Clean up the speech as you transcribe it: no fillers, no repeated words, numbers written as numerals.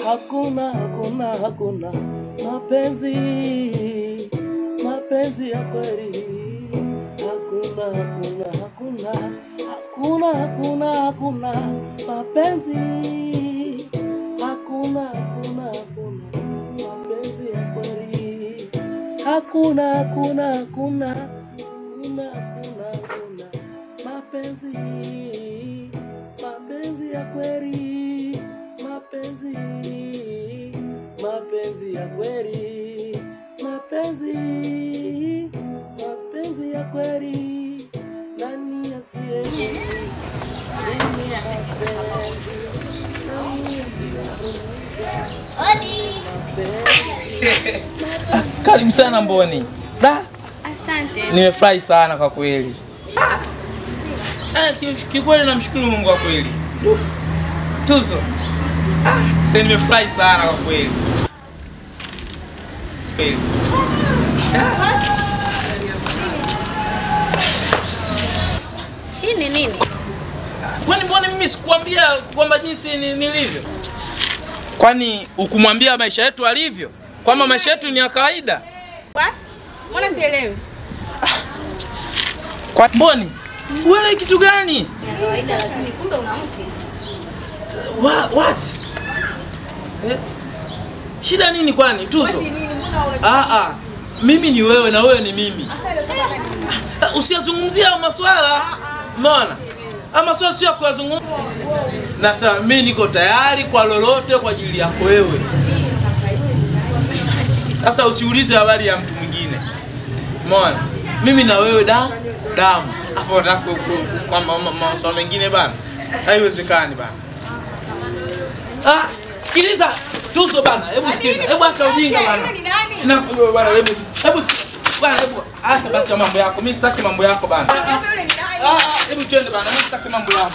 hakuna mapenzi ya kweli. Hakuna mapenzi. Hakuna mapenzi ya kweli. Hakuna mapenzi ya kweli. Mapenzi ya kweli. Mapenzi ya kweli. Nani asiye Karibu sana Mboni. Asante. Nimefurahi sana kwa kweli. Kikweli namshukuru Mungu kwa kweli. Tuzo. Sasa nimefurahi sana kwa kweli. Hii ni nini? Kwani mbona mimi sikuambia kwamba jinsi nilivyo? Kwani ukumwambia maisha yetu alivyo? Kwamba maisha yetu ni ya kawaida? What? Mbona sielewi? Kwa Mboni, wewe kitu gani? Ya kawaida lakini kumbe una mke. What? Shida nini kwani? Tuzo. Mimi ni wewe na wewe ni mimi. Usiyazungumzia maswala. Umeona? Ama sio kuyazungumza. Na sasa mimi niko tayari kwa lolote kwa ajili yako wewe. Sasa usiulize habari ya mtu mwingine. Umeona? Mimi na wewe damu. Hapo nataka kwa maswala mengine bana. Haiwezekani bana. Sikiliza Tuzo bana, hebu sikiliza. Hebu acha ujinga bana. Na bana hebu bana hebu acha basi mambo yako. Mimi sitaki mambo yako bana. Hebu twende bana, mimi sitaki mambo yako.